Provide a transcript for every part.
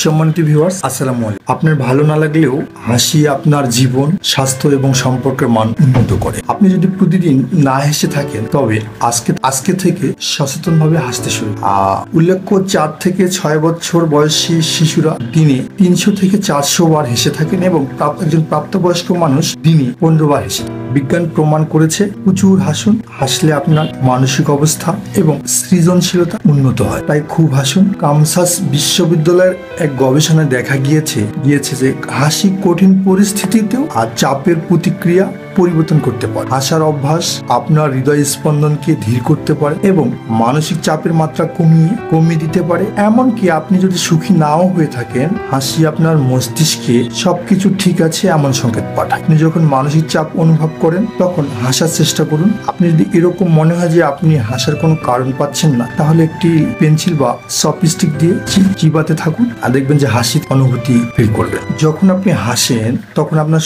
সম্মানিত ভিউয়ার্স, আসসালামু আলাইকুম। আপনার ভালো না লাগলেও হাসি আপনার জীবন, স্বাস্থ্য এবং সম্পর্কের মান উন্নত করে। আপনি যদি প্রতিদিন না হেসে থাকেন তবে আজকে থেকে সচেতনভাবে হাসতে শুরু। উল্লেখ্য 4 থেকে 6 বছর বয়সী শিশুরা দিনে 300 থেকে 400 বার হেসে থাকেন এবং একজন প্রাপ্তবয়স্ক মানুষ দিনে 15 বার হেসে। বিজ্ঞান প্রমাণ করেছে প্রচুর হাসুন, হাসলে আপনার মানসিক অবস্থা এবং সৃজনশীলতা উন্নত হয়। তাই খুব হাসুন। কানসাস বিশ্ববিদ্যালয়ের এক গবেষণায় দেখা গিয়েছে যে হাসি কঠিন পরিস্থিতিতেও আর চাপের প্রতিক্রিয়া পরিবর্তন করতে পারে। হাসার অভ্যাস আপনার হৃদয় স্পন্দনকে ধীর করতে পারে এবং মানসিক চাপের মাত্রা কমিয়ে দিতে পারে। এমনকি আপনি যদি সুখী নাও হয়ে থাকেন, হাসি আপনার মস্তিষ্কে সবকিছু ঠিক আছে এমন সংকেত পাঠায়। আপনি যখন মানসিক চাপ অনুভব করেন তখন হাসার চেষ্টা করুন। আপনি যদি এরকম মনে হয় যে আপনি হাসার কোনো কারণ পাচ্ছেন না, তাহলে একটি পেন্সিল বা চপস্টিক দিয়ে চিবাতে থাকুন আর দেখবেন যে হাসির অনুভূতি ফিল করবেন। যখন আপনি হাসেন তখন আপনার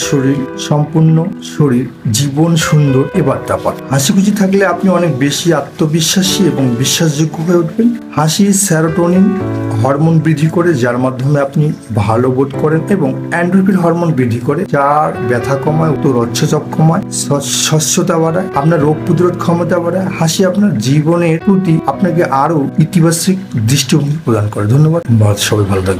সম্পূর্ণ শরীর জীবন সুন্দর এ বার্তা পান। হাসি খুশি থাকলে আপনি অনেক বেশি আত্মবিশ্বাসী এবং বিশ্বাসযোগ্য হয়ে উঠবেন। হাসি সেরোটোনিন হরমোন বৃদ্ধি করে, যার মাধ্যমে আপনি ভালো বোধ করেন, এবং এন্ডোরফিন হরমোন বৃদ্ধি করে, যার ব্যথা কমায়, রক্তচাপ কমায়, স্বচ্ছতা বাড়ায়, আপনার রোগ প্রতিরোধ ক্ষমতা বাড়ায়। হাসি আপনার জীবনের প্রতি আপনাকে আরো ইতিবাচক দৃষ্টিভঙ্গি প্রদান করে। ধন্যবাদ। সবাই ভালো থাকবেন।